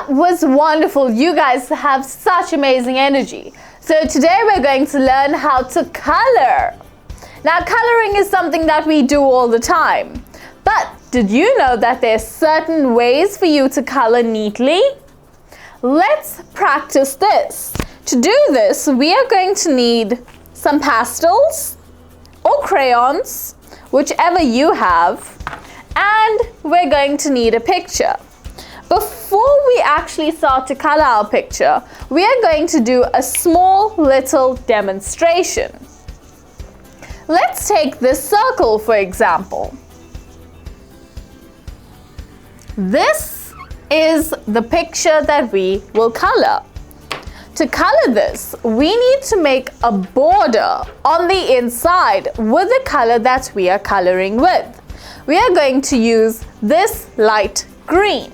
That was wonderful. You guys have such amazing energy. So today we're going to learn how to color. Now, coloring is something that we do all the time. But did you know that there's certain ways for you to color neatly? Let's practice this. To do this, we are going to need some pastels or crayons, whichever you have, and we're going to need a picture. Before we actually start to color our picture, we are going to do a small little demonstration. Let's take this circle, for example. This is the picture that we will color. To color this, we need to make a border on the inside with the color that we are coloring with. We are going to use this light green.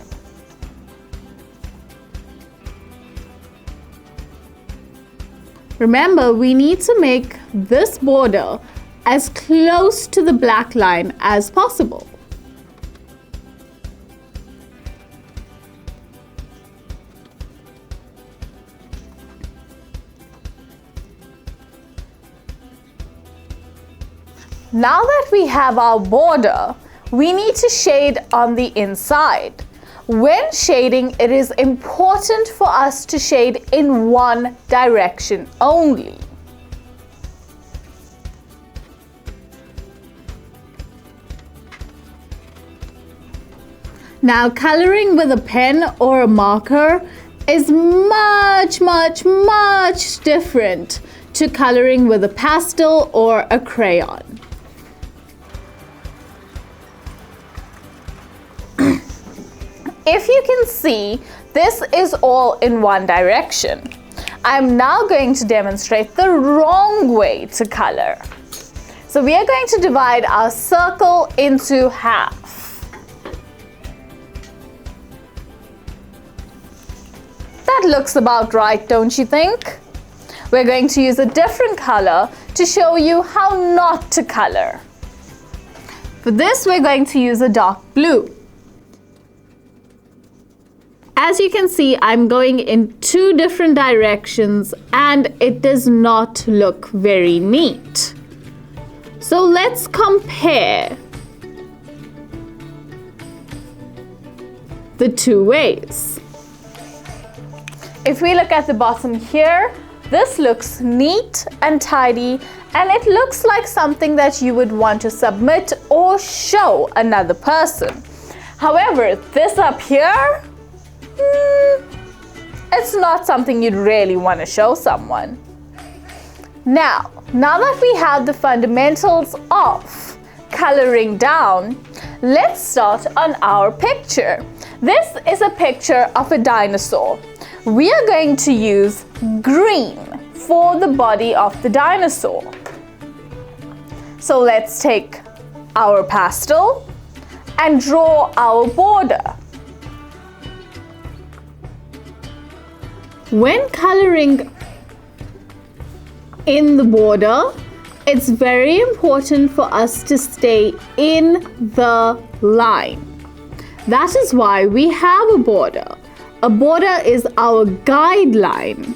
Remember, we need to make this border as close to the black line as possible. Now that we have our border, we need to shade on the inside. When shading, it is important for us to shade in one direction only. Now, coloring with a pen or a marker is much different to coloring with a pastel or a crayon. If you can see, this is all in one direction. I'm now going to demonstrate the wrong way to color. So we are going to divide our circle into half. That looks about right, don't you think? We're going to use a different color to show you how not to color. For this, we're going to use a dark blue. As you can see, I'm going in two different directions and it does not look very neat. So let's compare the two ways. If we look at the bottom here, this looks neat and tidy, and it looks like something that you would want to submit or show another person. However, this up here, it's not something you'd really want to show someone. Now that we have the fundamentals of coloring down, let's start on our picture. This is a picture of a dinosaur. We are going to use green for the body of the dinosaur. So let's take our pastel and draw our border. When coloring in the border, it's very important for us to stay in the line. That is why we have a border. A border is our guideline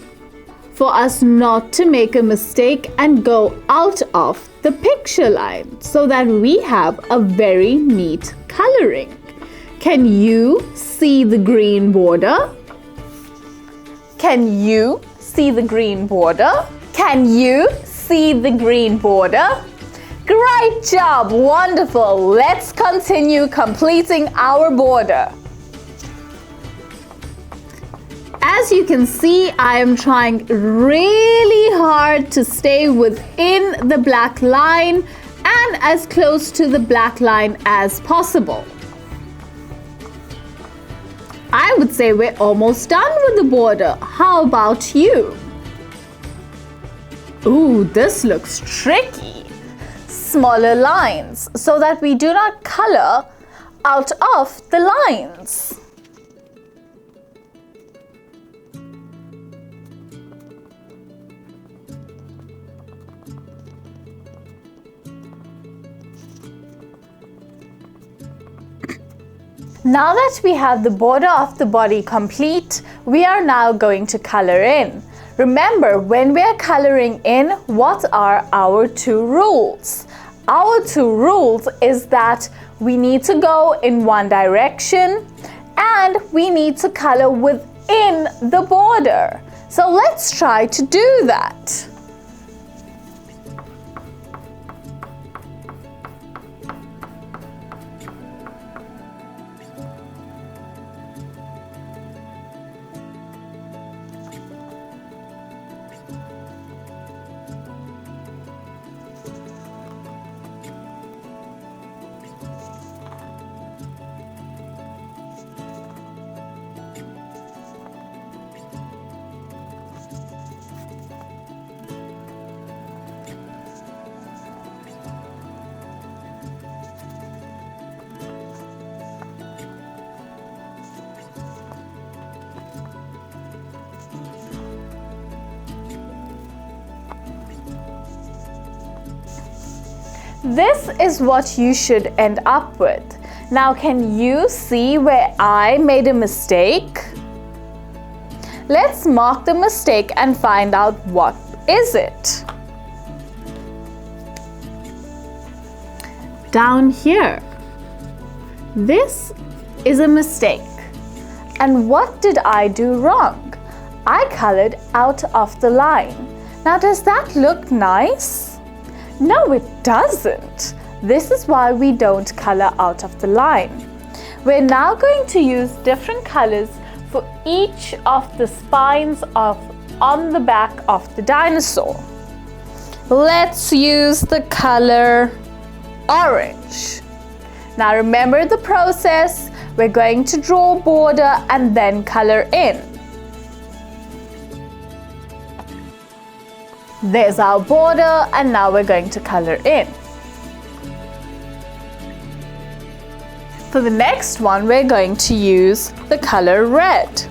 for us not to make a mistake and go out of the picture line so that we have a very neat coloring. Can you see the green border? Can you see the green border? Can you see the green border? Great job! Wonderful! Let's continue completing our border. As you can see, I am trying really hard to stay within the black line and as close to the black line as possible. I would say we're almost done with the border. How about you? Ooh, this looks tricky. Smaller lines so that we do not color out of the lines. Now that we have the border of the body complete, we are now going to color in. Remember, when we are coloring in, what are our two rules? Our two rules is that we need to go in one direction and we need to color within the border. So let's try to do that. This is what you should end up with. Now, can you see where I made a mistake? Let's mark the mistake and find out what is it. Down here. This is a mistake. And what did I do wrong? I colored out of the line. Now, does that look nice? No, it doesn't. This is why we don't color out of the line. We're now going to use different colors for each of the spines on the back of the dinosaur. Let's use the color orange. Now remember the process. We're going to draw a border and then color in. There's our border and now we're going to color in. For the next one, we're going to use the color red.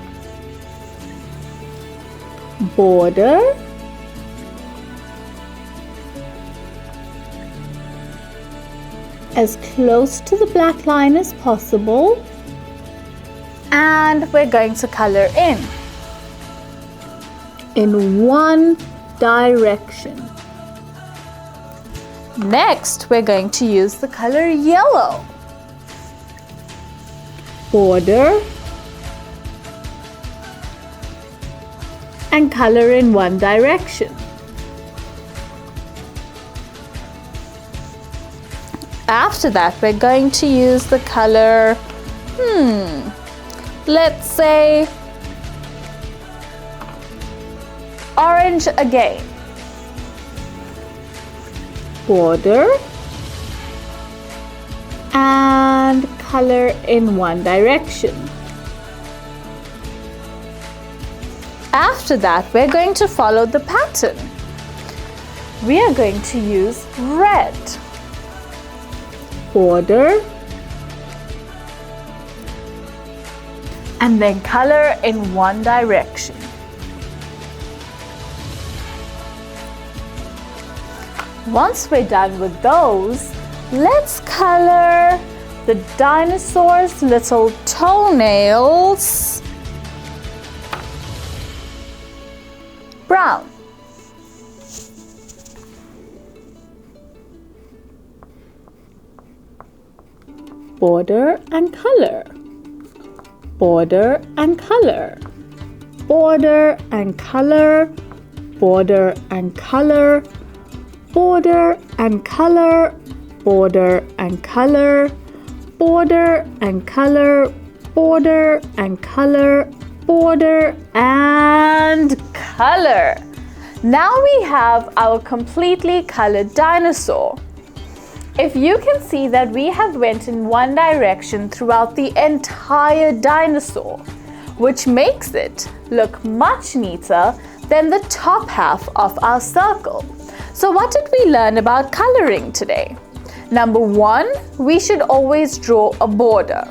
Border. As close to the black line as possible. And we're going to color in one direction. Next, we're going to use the color yellow. Border and color in one direction. After that, we're going to use the color, let's say orange again. Border and color in one direction. After that, we're going to follow the pattern. We are going to use red. Border and then color in one direction. Once we're done with those, let's color the dinosaur's little toenails brown. Border and color. Border and color. Border and color. Border and color. Border and color. Border and color. Border and color. Border and color. Border and color. Now we have our completely colored dinosaur. If you can see that we have went in one direction throughout the entire dinosaur, which makes it look much neater than the top half of our circle. So what did we learn about coloring today? Number 1, we should always draw a border.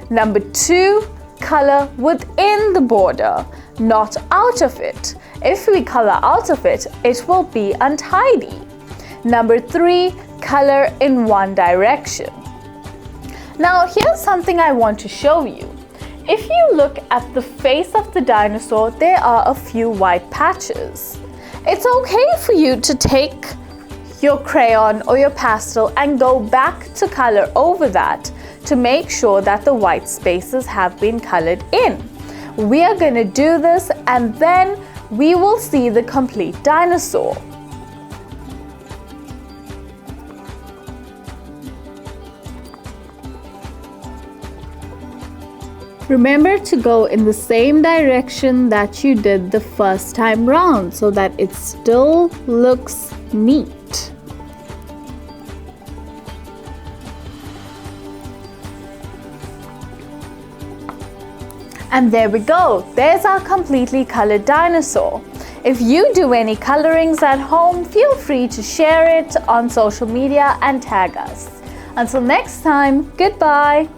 Number 2, color within the border, not out of it. If we color out of it, it will be untidy. Number 3, color in one direction. Now here's something I want to show you. If you look at the face of the dinosaur, there are a few white patches. It's okay for you to take your crayon or your pastel and go back to color over that to make sure that the white spaces have been colored in. We are going to do this and then we will see the complete dinosaur. Remember to go in the same direction that you did the first time round so that it still looks neat. And there we go. There's our completely colored dinosaur. If you do any colorings at home, feel free to share it on social media and tag us. Until next time, goodbye.